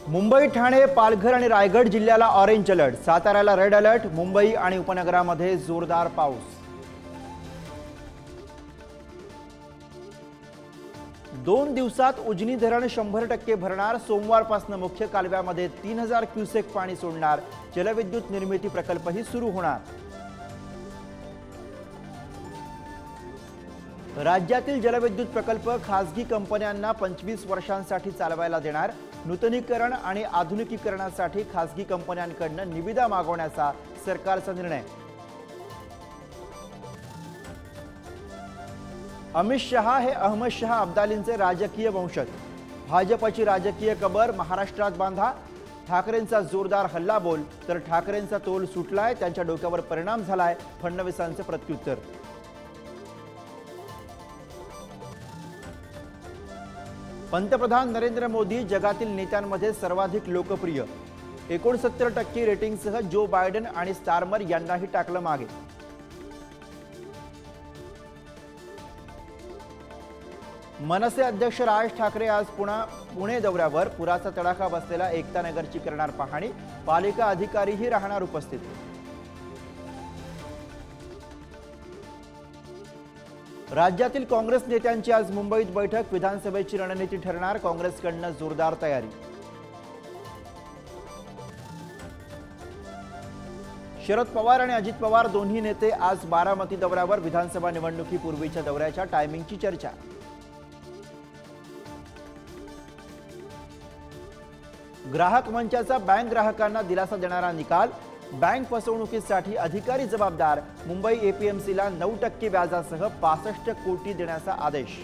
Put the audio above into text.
मुंबई, ठाणे, पालघर आणि रायगड जिल्ह्याला orange alert, साताऱ्याला रेड अलर्ट, मुंबई आणि उपनगरामध्ये जोरदार पाऊस। 2 दिवसात उजनी धरण 100% भरणार, सोमवारपासून मुख्य कालव्यामध्ये 3000 क्युसेक पाणी सोडणार, जलविद्युत निर्मिती प्रकल्पही सुरू होणार। राज्यातील जलविद्युत प्रकल्प खासगी कंपन्यांना 25 वर्षांसाठी चालवायला देणार, नूतनीकरण आणि आधुनिकीकरणासाठी खासगी कंपन्यांकडून निविदा मागवण्याचा सरकारचा निर्णय। अमित शहा हे अहमद शहा अब्दालींचे राजकीय वंशज, भाजपची राजकीय कबर महाराष्ट्रात बांधा, ठाकरेंचा जोरदार हल्लाबोल, तर ठाकरेंचा तोल सुटलाय, त्यांच्या डोक्यावर परिणाम झालाय, फडणवीसांचे प्रत्युत्तर। पंतप्रधान नरेंद्र मोदी जगातील नेत्यांमध्ये सर्वाधिक लोकप्रिय, 69% रेटिंगसह जो बायडन आणि स्टारमर यांनाही टाकलं मागे। मनसे अध्यक्ष राज ठाकरे आज पुणे दौऱ्यावर, पुराचा तडाखा बसलेल्या एकता नगरची करणार पाहणी, पालिका अधिकारीही राहणार उपस्थित। राज्यातील काँग्रेस नेत्यांची आज मुंबईत बैठक, विधानसभेची रणनीती ठरणार, काँग्रेसकडून जोरदार तयारी। शरद पवार आणि अजित पवार दोन्ही नेते आज बारामती दौऱ्यावर, विधानसभा निवडणुकीपूर्वीच्या दौऱ्याच्या टायमिंगची चर्चा। ग्राहक मंचाचा बँक ग्राहकांना दिलासा देणारा निकाल, बँक फसवणुकीसाठी अधिकारी जबाबदार, मुंबई एपीएमसीला 9% व्याजासह 65 कोटी देण्याचा आदेश।